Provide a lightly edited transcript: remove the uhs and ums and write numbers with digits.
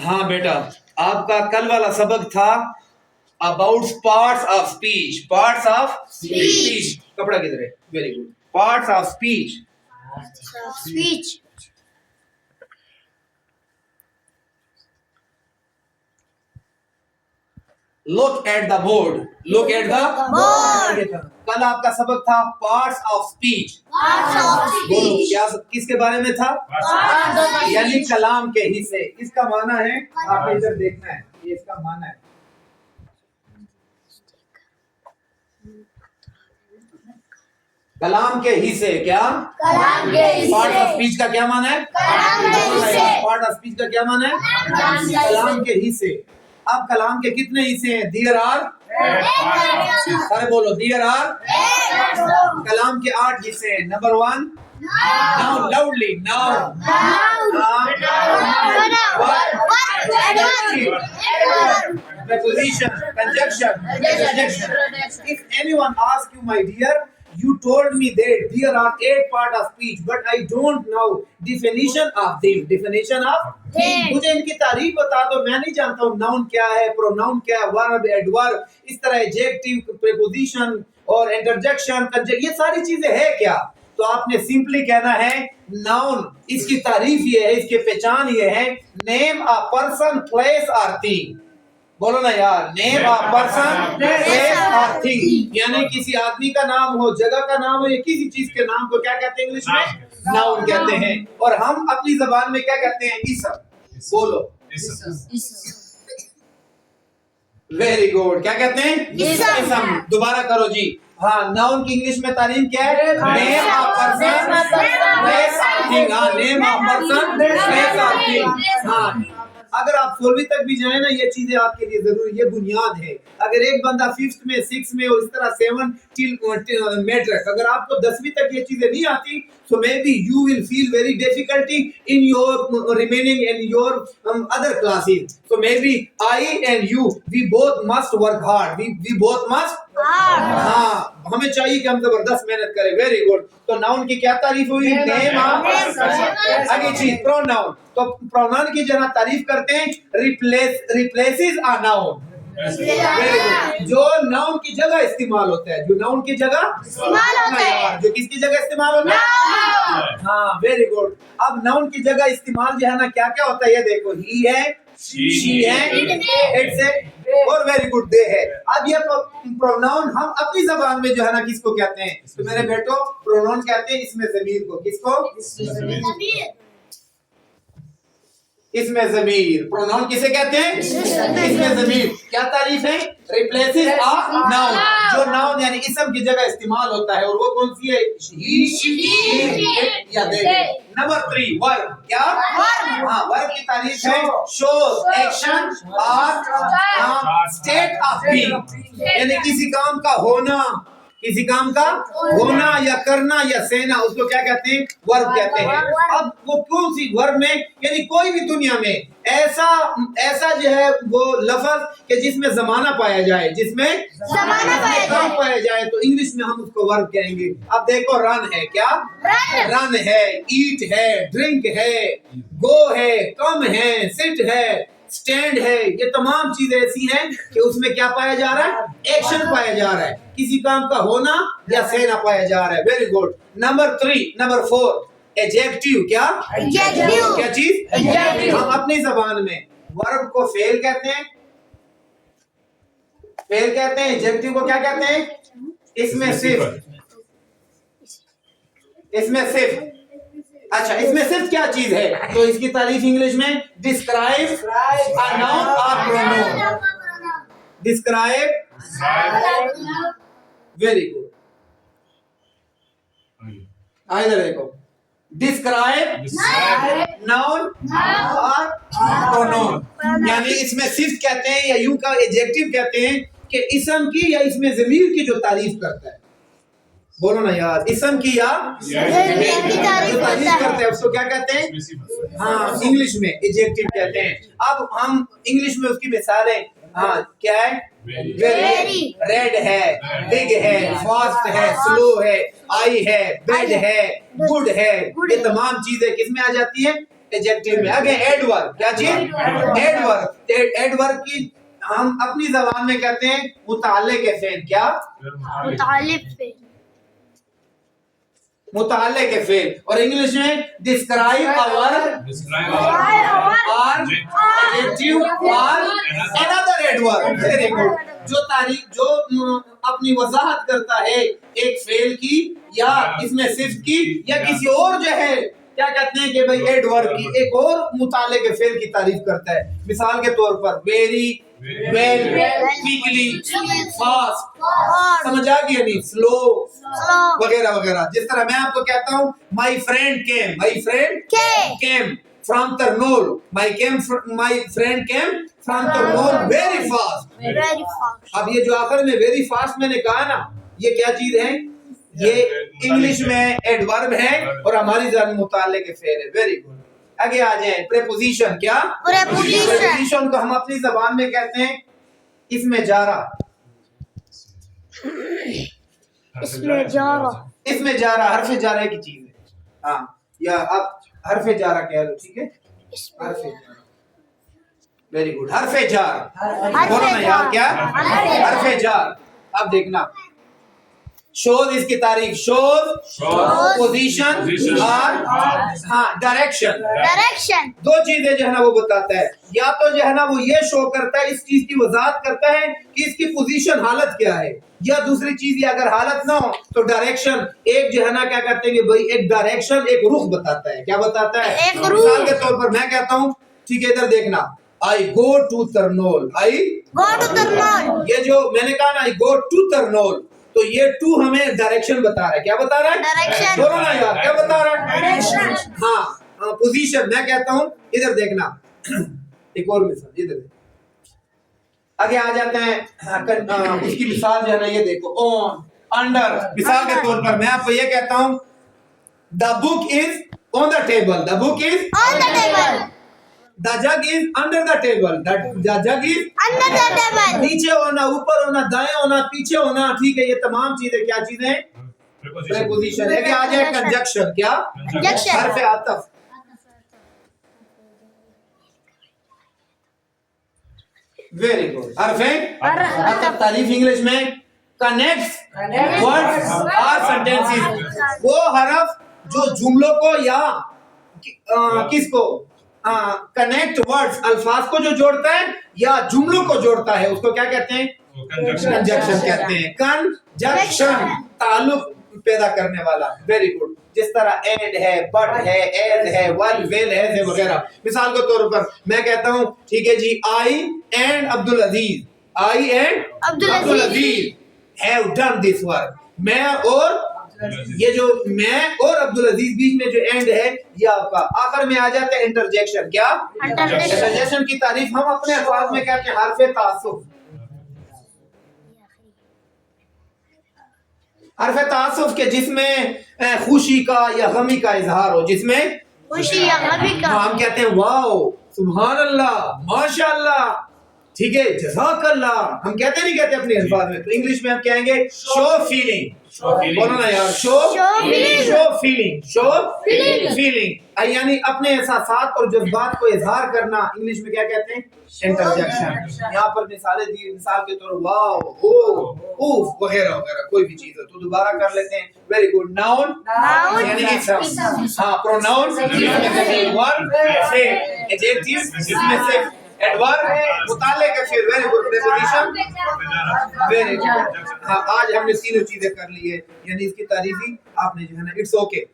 हाँ बेटा, आपका कल वाला सबक था about parts of speech. Parts of speech, कपड़ा किधर है? Very good. Parts of speech. Speech. Look at the board. Look at the board. कल आपका सबक था पार्ट्स ऑफ स्पीच। बोलो क्या किसके बारे में था? यानी कलाम के हिस्से। इसका माना है, आपने इधर देखना है, ये इसका माना है। कलाम के हिस्से। क्या? कलाम के हिस्से। पार्ट ऑफ स्पीच का क्या माना है? कलाम के हिस्से। पार्ट ऑफ स्पीच का क्या माना है? कलाम के हिस्से। अब कलाम के कितने हिस्से हैं? देयर आर, अरे बोलो, देयर आर, कलाम के 8 हिस्से हैं। Number 1, noun, loudly, noun, preposition, conjunction, adjective. If anyone asks you, my dear, you told me that there are 8 parts of speech, but I don't know definition of them. Definition of them. मुझे इनकी तारीफ बता दो, मैं नहीं जानता हूँ noun क्या है, प्रोनाउन क्या है, वर्ब, एडवर्ब, इस तरह एडजेक्टिव, प्रीपोजिशन और इंटरजेक्शन, ये सारी चीजें है क्या? तो आपने सिंपली कहना है नाउन, इसकी तारीफ ये है, इसकी पहचान ये है, नेम अ पर्सन, प्लेस और थिंग। बोलो ना यार, नेम अ पर्सन, प्लेस और थिंग। यानी किसी आदमी का नाम हो, जगह का नाम हो, या किसी चीज के नाम को क्या कहते हैं इंग्लिश में? नाउन कहते हैं। और हम अपनी जबान में क्या कहते हैं? इसम। बोलो, वेरी गुड। क्या कहते हैं? इसम। दोबारा करो जी। हाँ, नाउन की इंग्लिश में तारीफ क्या है? Name of person, place of thing. हाँ, name of person, place of thing. हाँ, अगर आप 16वीं तक भी जाए ना, ये चीजें आपके लिए जरूरी, ये बुनियाद है। अगर एक बंदा 5th में, 6th में और इस तरह 7 till मैट्रिक, अगर आपको 10वीं तक ये चीजें नहीं आती, so maybe you will feel very difficulty in your remaining in your other classes. So maybe I and you, we both must work hard. We both must हाँ, हमें चाहिए कि हम जबरदस्त मेहनत करें। Very good. तो नाउन की क्या तारीफ हुई? Name of. अगली चीज प्रोनाउन। तो प्रोनाउन की जगह तारीफ करते हैं रिप्लेसेस अ नाउन। जो नाउन की जगह इस्तेमाल होता है, जो नाउन की जगह इस्तेमाल होता है, जो किसकी जगह इस्तेमाल होता है? हाँ, वेरी गुड। अब नाउन की जगह इस्तेमाल जो है ना, क्या क्या होता है ये देखो। ही है, शी है, इट्स है, और वेरी गुड दे है। अब ये प्रोनाउन हम अपनी जबान में जो है ना किसको कहते हैं? तो मेरे बेटो, प्रोनाउन कहते हैं इसमें ज़मीर को। किसको? इसमें ज़मीर। प्रोनाउन किसे कहते हैं? इसमें ज़मीर। क्या तारीफ है? Replaces a noun. जो नाउन यानी इसम की जगह इस्तेमाल होता है, और वो कौन सी है? ही, शी, इट या दे। Number 3, verb. क्या? हाँ, वर्ब की तारीफ है शोज, एक्शन और स्टेट ऑफ बीइंग। यानी किसी काम का होना, किसी काम का होना या करना या सहना, उसको क्या कहते हैं? वर्ब कहते हैं। अब वो कौन सी वर्ब में, यानी कोई भी दुनिया में ऐसा जो है वो लफ्ज कि जिसमें जमाना पाया जाए, जिसमें काम पाया जाए, तो इंग्लिश में हम उसको वर्ब कहेंगे। अब देखो, रन है। क्या? रन है, ईट है, ड्रिंक है, गो है, कम है, सिट है, स्टैंड है। ये तमाम चीजें ऐसी हैं कि उसमें क्या पाया जा रहा है? एक्शन पाया जा रहा है, किसी काम का होना या सहना पाया जा रहा है। Very good. Number 4, adjective. क्या? एडजेक्टिव। क्या चीज? एडजेक्टिव। हम अपनी जबान में वर्ब को फेल कहते हैं, फेल कहते हैं। एडजेक्टिव को क्या कहते हैं? इसमें सिर्फ अच्छा, इसमें सिर्फ क्या चीज है? तो इसकी तारीफ इंग्लिश में डिस्क्राइब अ नाउन और प्रोनाउन। Describe, very good. इधर देखो, डिस्क्राइब नाउन और प्रोनाउन। यानी इसमें सिर्फ कहते हैं या यूं का एडजेक्टिव कहते हैं कि इसम की या इसमें ज़मीर की जो तारीफ करता है। बोलो ना यार, इसम की या जो तारीफ करते हैं उसको क्या कहते हैं? हाँ, इंग्लिश में एडजेक्टिव कहते हैं। अब हम इंग्लिश में उसकी मिसालें, हाँ क्या है? वेरी, रेड है, बिग है, फास्ट है, स्लो है, आई है, बेड है, गुड है, ये तमाम चीजें किसमें आ जाती है? एडजेक्टिव में। आगे एडवर्ब, क्या चीज? एडवर्ब। एडवर्ब की हम अपनी जबान में कहते हैं मुताल्लिक के फेल। क्या? मुतालिब पे मुताल्लिक के फेल। और इंग्लिश में डिस्क्राइब आवर और एडजेक्टिव और अनदर एडवर्ब। Very good. जो तारीफ जो अपनी वजाहत करता है एक फेल की या इसमें सिर्फ की या किसी और जो है क्या कहते हैं कि भाई एडवर्ब की एक और मुताल्लिक के फेल की तारीफ करता है। मिसाल के तौर पर वेरी, वेल, क्विकली, फास्ट, समझ आ गया नहीं? स्लो वगैरह वगैरह। जिस तरह मैं आपको कहता हूँ my friend came, my friend came from तरनोल, my friend came from तरनोल very fast. Very fast. अब ये जो आखिर में वेरी फास्ट मैंने कहा ना, ये क्या चीज है? ये इंग्लिश में एडवर्ब है और हमारी जबान में मुताल्लिक के फेल है। Very good. आगे आ जाए प्रेपोजिशन। क्या? प्रेपोजिशन को हम अपनी जबान में कहते हैं इसमें जारा। इसमें जारा। इसमें जारा हरफ जारा की चीज है। हाँ, या आप हरफ जारा कह लो, ठीक है? हरफ जारा। Very good. हरफ जार बोलो ना यार। क्या? हरफ जार। अब देखना, शोज इसकी तारीफ, शोज पोजीशन और हाँ डायरेक्शन। दो चीजें जो है ना वो बताता है। या तो जो है ना वो ये शो करता है, इस चीज की वजाहत करता है कि इसकी पोजीशन हालत क्या है, या दूसरी चीज ये अगर हालत ना हो तो डायरेक्शन एक जो है ना क्या कहते हैं कि भाई एक डायरेक्शन एक रुख बताता है। क्या बताता है? मिसाल के तौर पर मैं कहता हूँ, ठीक है इधर देखना, आई go to तरनोल, I go to तरनोल। ये जो मैंने कहा ना आई गो टू तरनोल, तो ये टू हमें डायरेक्शन बता रहा है। क्या बता रहा है? डायरेक्शन। बोलो ना यार, क्या बता रहा है? डायरेक्शन। हाँ, पोजीशन मैं कहता हूँ इधर देखना। एक और मिसाल इधर आगे आ जाते हैं। उसकी मिसाल जो है ना ये देखो, ऑन, अंडर। मिसाल के तौर पर मैं आपको ये कहता हूँ the book is on the table, the book is on the table. The jug is under the table. The jug is under the table. नीचे होना, ऊपर होना, दाएं होना, पीछे होना, ठीक है? ये तमाम चीजें क्या चीजें? प्रीपोजिशन है। क्या आ जाए? कंजक्शन। क्या? कंजक्शन। हरफ आतफ। Very good. हरफ आतफ तारीफ इंग्लिश में कनेक्ट्स वर्ड्स और सेंटेंसेस। वो हरफ जो जुमलों को या किसको कनेक्ट वर्ड्स अल्फाज को जो जोड़ता है या जुमलों को जोड़ता है उसको क्या कहते हैं? कंजक्शन कहते हैं। कंजक्शन ताल्लुक पैदा करने वाला। Very good. जिस तरह एंड है, बट है, एज है, वेल, वेल है वगैरह। मिसाल के तौर पर मैं कहता हूँ, ठीक है जी, I and Abdul Aziz, I and Abdul Aziz have done this work. मैं और ये जो मैं और अब्दुल अजीज बीच में जो एंड है ये आपका आखिर में आ जाता है इंटरजेक्शन। क्या? इंटरजेक्शन की तारीफ हम अपने अल्फाज में कहते हैं हरफ तासुफ। हरफ तासुफ के जिसमें खुशी का या गमी का इजहार हो, जिसमें खुशी या गमी का हम कहते हैं वाओ, सुभान अल्लाह, माशाअल्लाह, ठीक है, जज़ाकल्लाह। हम कहते नहीं कहते अपने अल्फाज में, तो इंग्लिश में हम कहेंगे शो फीलिंग। बोलो ना यार, शो फीलिंग यानी अपने एहसासात और जज्बात को इजहार करना। इंग्लिश में क्या कहते हैं? इंटरजेक्शन। यहाँ पर मिसालें दी, मिसाल के तौर वाओ, ओ, उफ वगैरह वगैरह कोई भी चीज हो तो दोबारा कर लेते हैं। Very good. नाउन यानी इसम, हाँ प्रोनाउन वर्ब से एडजेक्टिव इसमें से एडवर्ब मुताल्लिक है। फिर very good preposition. Very good. हाँ, आज हमने तीनों चीजें कर ली है, यानी इसकी तारीफी आपने जो है ना इट्स ओके।